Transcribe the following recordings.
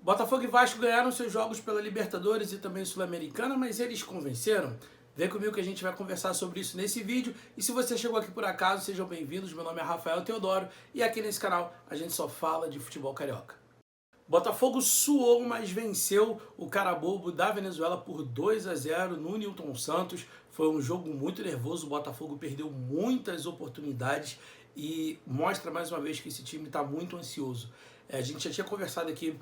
Botafogo e Vasco ganharam seus jogos pela Libertadores e também Sul-Americana, mas eles convenceram? Vem comigo que a gente vai conversar sobre isso nesse vídeo. E se você chegou aqui por acaso, sejam bem-vindos. Meu nome é Rafael Teodoro e aqui nesse canal a gente só fala de futebol carioca. Botafogo suou, mas venceu o Carabobo da Venezuela por 2-0 no Newton Santos. Foi um jogo muito nervoso, o Botafogo perdeu muitas oportunidades e mostra mais uma vez que esse time está muito ansioso. A gente já tinha conversado aqui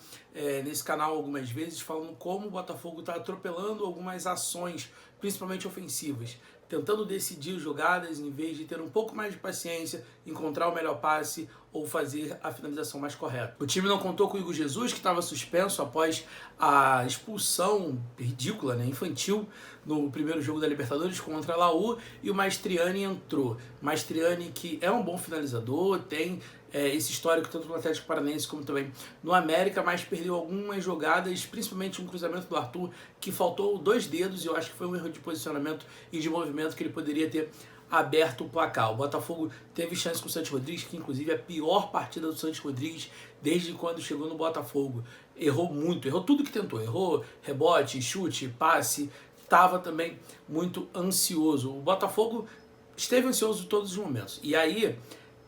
nesse canal algumas vezes falando como o Botafogo está atropelando algumas ações, principalmente ofensivas, tentando decidir jogadas em vez de ter um pouco mais de paciência, encontrar o melhor passe ou fazer a finalização mais correta. O time não contou com o Igor Jesus, que estava suspenso após a expulsão ridícula, infantil, no primeiro jogo da Libertadores contra a Laú, e o Mastriani entrou. Mastriani, que é um bom finalizador, tem esse histórico tanto no Atlético Paranaense como também no América, mas perdeu algumas jogadas, principalmente um cruzamento do Arthur, que faltou 2 dedos, e eu acho que foi um erro de posicionamento e de movimento que ele poderia ter aberto o placar. O Botafogo teve chance com o Santos Rodrigues, que inclusive é a pior partida do Santos Rodrigues desde quando chegou no Botafogo. Errou muito, errou tudo que tentou, errou rebote, chute, passe, estava também muito ansioso. O Botafogo esteve ansioso em todos os momentos, e aí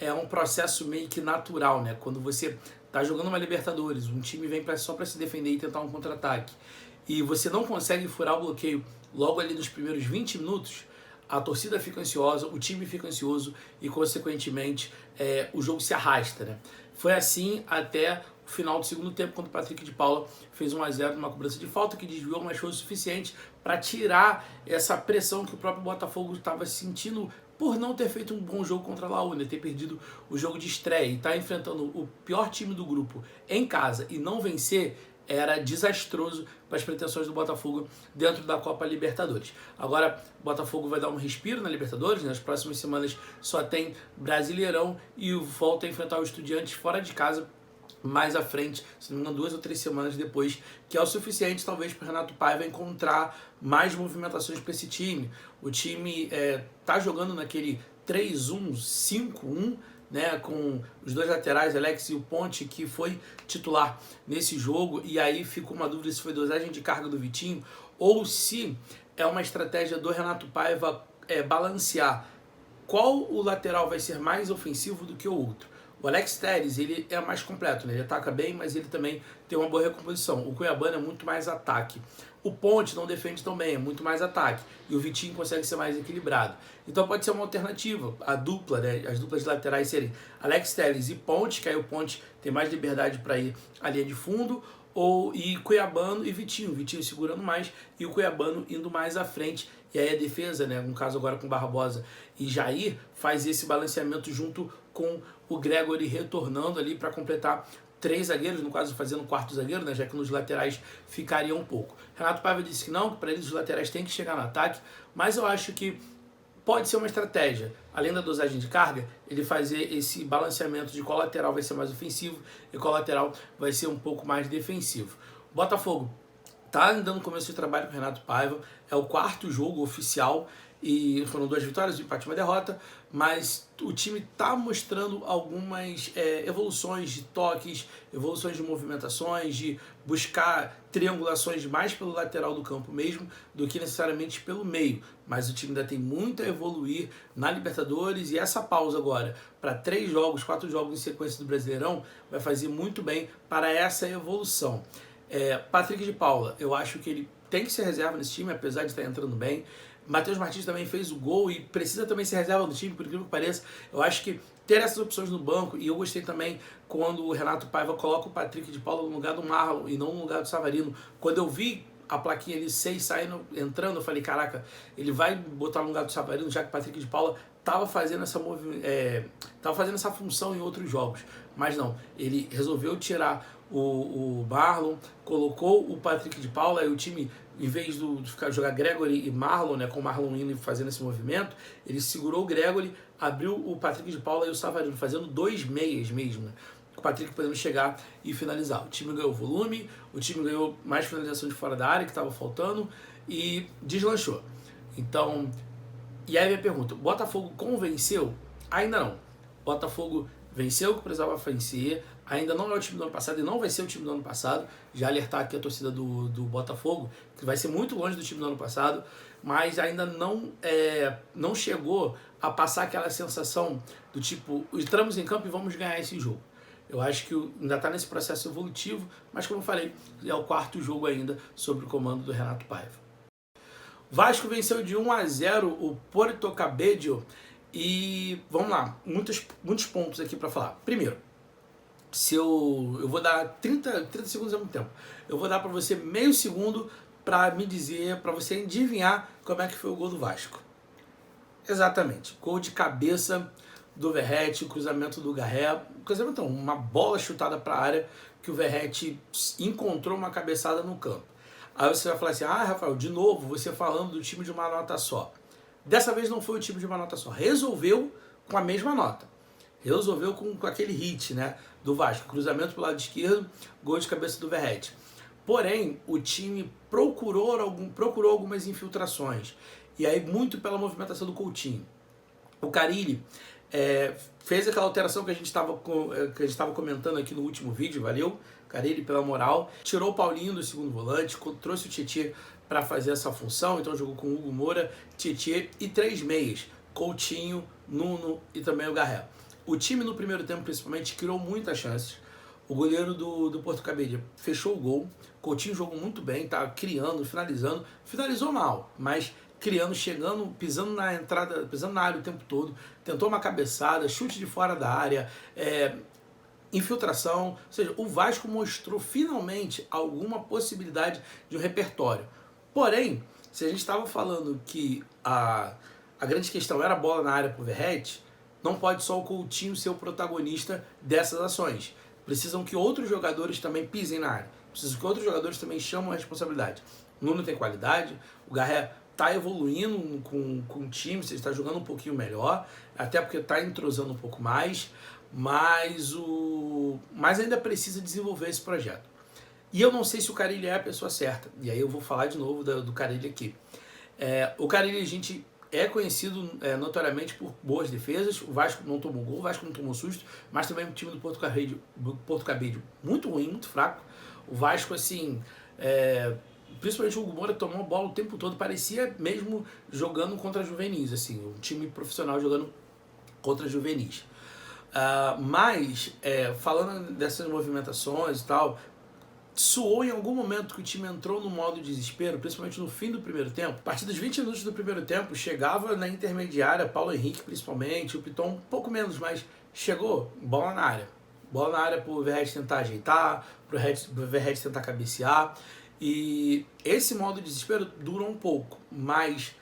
é um processo meio que natural, quando você está jogando uma Libertadores, um time vem só para se defender e tentar um contra-ataque, e você não consegue furar o bloqueio logo ali nos primeiros 20 minutos, a torcida fica ansiosa, o time fica ansioso e, consequentemente, o jogo se arrasta. Foi assim até o final do segundo tempo, quando o Patrick de Paula fez 1-0 numa cobrança de falta que desviou, mas foi o suficiente para tirar essa pressão que o próprio Botafogo estava sentindo por não ter feito um bom jogo contra a Laú, ter perdido o jogo de estreia e estar enfrentando o pior time do grupo em casa e não vencer. Era desastroso para as pretensões do Botafogo dentro da Copa Libertadores. Agora, o Botafogo vai dar um respiro na Libertadores, nas próximas semanas só tem Brasileirão e volta a enfrentar o Estudiantes fora de casa mais à frente, se não me engano 2 ou 3 semanas depois, que é o suficiente talvez para o Renato Paiva encontrar mais movimentações para esse time. O time está jogando naquele 3-1, 5-1, com os 2 laterais, Alex e o Ponte, que foi titular nesse jogo, e aí ficou uma dúvida se foi dosagem de carga do Vitinho ou se é uma estratégia do Renato Paiva balancear qual o lateral vai ser mais ofensivo do que o outro. O Alex Telles, ele é mais completo, ele ataca bem, mas ele também tem uma boa recomposição. O Cuiabano é muito mais ataque. O Ponte não defende tão bem, é muito mais ataque. E o Vitinho consegue ser mais equilibrado. Então pode ser uma alternativa, a dupla, as duplas de laterais serem Alex Telles e Ponte, que aí o Ponte tem mais liberdade para ir à linha de fundo, e Cuiabano e Vitinho. Vitinho segurando mais e o Cuiabano indo mais à frente. E aí a defesa, no caso agora com Barbosa e Jair, faz esse balanceamento junto com o Gregory retornando ali para completar 3 zagueiros, no caso fazendo 4º zagueiro, já que nos laterais ficaria um pouco. Renato Paiva disse que não, que para eles os laterais têm que chegar no ataque, mas eu acho que pode ser uma estratégia, além da dosagem de carga, ele fazer esse balanceamento de qual lateral vai ser mais ofensivo e qual lateral vai ser um pouco mais defensivo. O Botafogo está ainda no começo de trabalho com o Renato Paiva, é o 4º jogo oficial e foram 2 vitórias, um empate e uma derrota, mas o time está mostrando algumas evoluções de toques, evoluções de movimentações, de buscar triangulações mais pelo lateral do campo mesmo do que necessariamente pelo meio, mas o time ainda tem muito a evoluir na Libertadores e essa pausa agora para 3 jogos, 4 jogos em sequência do Brasileirão vai fazer muito bem para essa evolução. Patrick de Paula, eu acho que ele tem que ser reserva nesse time, apesar de estar entrando bem. Matheus Martins também fez o gol e precisa também ser reserva do time, por incrível que pareça. Eu acho que ter essas opções no banco, e eu gostei também quando o Renato Paiva coloca o Patrick de Paula no lugar do Marlon e não no lugar do Savarino. Quando eu vi a plaquinha ali 6 saindo, entrando, eu falei, caraca, ele vai botar no lugar do Savarino, já que o Patrick de Paula estava fazendo essa função em outros jogos. Mas não, ele resolveu tirar o Marlon, colocou o Patrick de Paula, e o time, em vez de jogar Gregory e Marlon, com o Marlon indo e fazendo esse movimento, ele segurou o Gregory, abriu o Patrick de Paula e o Savarino, fazendo 2 meias mesmo, o Patrick podendo chegar e finalizar. O time ganhou volume, o time ganhou mais finalização de fora da área, que estava faltando, e deslanchou. Então, e aí minha pergunta, Botafogo convenceu? Ainda não. Botafogo venceu o que precisava vencer, Ainda não é o time do ano passado e não vai ser o time do ano passado. Já alertar aqui a torcida do Botafogo, que vai ser muito longe do time do ano passado, mas ainda não chegou a passar aquela sensação do tipo, entramos em campo e vamos ganhar esse jogo. Eu acho que ainda está nesse processo evolutivo, mas como eu falei, é o quarto jogo ainda sob o comando do Renato Paiva. Vasco venceu de 1-0 o Porto Cabedelo e vamos lá, muitos pontos aqui para falar. Primeiro, eu vou dar 30 segundos ao mesmo tempo. Eu vou dar para você meio segundo para me dizer, para você adivinhar como é que foi o gol do Vasco. Exatamente, gol de cabeça do Verratti, cruzamento do Garré, cruzamento não, uma bola chutada para a área que o Verratti encontrou uma cabeçada no campo. Aí você vai falar assim, Rafael, de novo você falando do time de uma nota só. Dessa vez não foi o time de uma nota só, resolveu com a mesma nota. Resolveu com aquele hit, né, do Vasco, cruzamento pro lado esquerdo, gol de cabeça do Verratti. Porém, o time procurou algumas infiltrações, e aí muito pela movimentação do Coutinho. O Carille fez aquela alteração que a gente estava comentando aqui no último vídeo, valeu? Carille pela moral, tirou o Paulinho do segundo volante, trouxe o Tietê para fazer essa função, então jogou com o Hugo Moura, Tietê e 3 meias, Coutinho, Nuno e também o Garré. O time no primeiro tempo, principalmente, criou muitas chances. O goleiro do Porto Cabedelo fechou o gol. Coutinho jogou muito bem, tá criando, finalizando. Finalizou mal, mas criando, chegando, pisando na entrada, pisando na área o tempo todo. Tentou uma cabeçada, chute de fora da área, infiltração. Ou seja, o Vasco mostrou finalmente alguma possibilidade de um repertório. Porém, se a gente estava falando que a grande questão era a bola na área pro Verratti, não pode só o Coutinho ser o protagonista dessas ações. Precisam que outros jogadores também pisem na área. Precisam que outros jogadores também chamam a responsabilidade. O Nuno tem qualidade, o Garré está evoluindo com o time, ele está jogando um pouquinho melhor, até porque está entrosando um pouco mais, mas ainda precisa desenvolver esse projeto. E eu não sei se o Carille é a pessoa certa, e aí eu vou falar de novo do Carille aqui. O Carille, a gente é conhecido notoriamente por boas defesas. O Vasco não tomou gol, o Vasco não tomou susto, mas também o time do Porto Cabedelo muito ruim, muito fraco. O Vasco, assim, principalmente o Hugo Moura tomou a bola o tempo todo, parecia mesmo jogando contra juvenis, assim, um time profissional jogando contra juvenis. Mas, falando dessas movimentações e tal, soou em algum momento que o time entrou no modo desespero, principalmente no fim do primeiro tempo. A partir dos 20 minutos do primeiro tempo, chegava na intermediária, Paulo Henrique principalmente, o Piton um pouco menos, mas chegou, bola na área. Bola na área pro Verratti tentar ajeitar, pro Verratti tentar cabecear. E esse modo de desespero durou um pouco, mas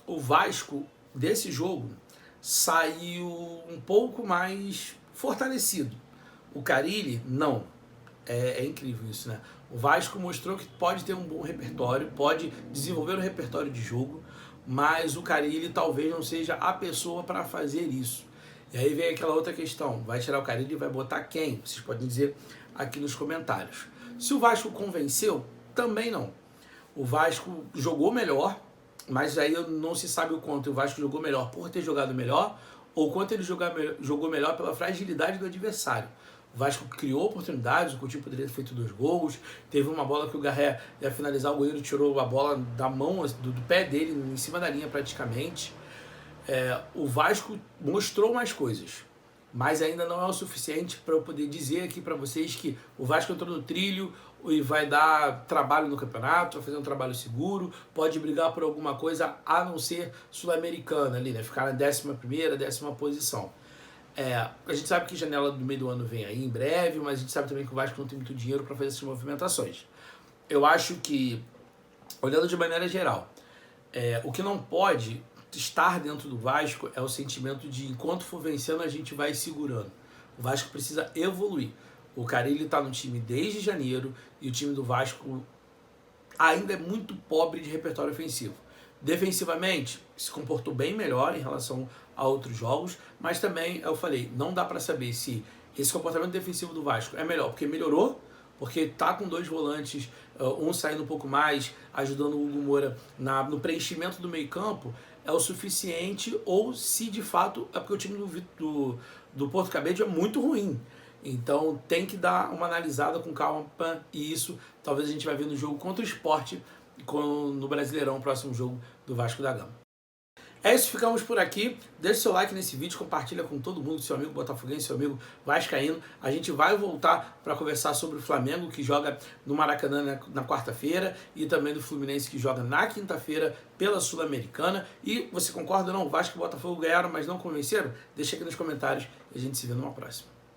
o Vasco desse jogo saiu um pouco mais fortalecido. O Carille, não. É incrível isso, né? O Vasco mostrou que pode ter um bom repertório, pode desenvolver um repertório de jogo, mas o Carille talvez não seja a pessoa para fazer isso. E aí vem aquela outra questão, vai tirar o Carille e vai botar quem? Vocês podem dizer aqui nos comentários. Se o Vasco convenceu, também não. O Vasco jogou melhor, mas aí não se sabe o quanto o Vasco jogou melhor por ter jogado melhor, ou quanto ele jogou melhor pela fragilidade do adversário. O Vasco criou oportunidades, o Coutinho poderia ter feito 2 gols, teve uma bola que o Garré ia finalizar, o goleiro tirou a bola da mão, do pé dele, em cima da linha praticamente. O Vasco mostrou mais coisas, mas ainda não é o suficiente para eu poder dizer aqui para vocês que o Vasco entrou no trilho e vai dar trabalho no campeonato, vai fazer um trabalho seguro, pode brigar por alguma coisa a não ser sul-americana ali, né? Ficar na 11ª, 10ª posição. A gente sabe que janela do meio do ano vem aí em breve, mas a gente sabe também que o Vasco não tem muito dinheiro para fazer essas movimentações. Eu acho que, olhando de maneira geral, o que não pode estar dentro do Vasco é o sentimento de enquanto for vencendo a gente vai segurando. O Vasco precisa evoluir. O Carille está no time desde janeiro e o time do Vasco ainda é muito pobre de repertório ofensivo. Defensivamente, se comportou bem melhor em relação a outros jogos, mas também, eu falei, não dá para saber se esse comportamento defensivo do Vasco é melhor, porque melhorou, porque tá com 2 volantes, um saindo um pouco mais, ajudando o Hugo Moura no preenchimento do meio campo, é o suficiente, ou se de fato é porque o time do Porto Cabedelo é muito ruim. Então tem que dar uma analisada com calma, e isso talvez a gente vai ver no jogo contra o Sport, no Brasileirão, próximo jogo do Vasco da Gama. É isso, ficamos por aqui. Deixe seu like nesse vídeo, compartilha com todo mundo, seu amigo botafoguense, seu amigo vascaíno. A gente vai voltar para conversar sobre o Flamengo, que joga no Maracanã na quarta-feira, e também do Fluminense, que joga na quinta-feira pela Sul-Americana. E você concorda ou não? O Vasco e o Botafogo ganharam, mas não convenceram? Deixa aqui nos comentários e a gente se vê numa próxima.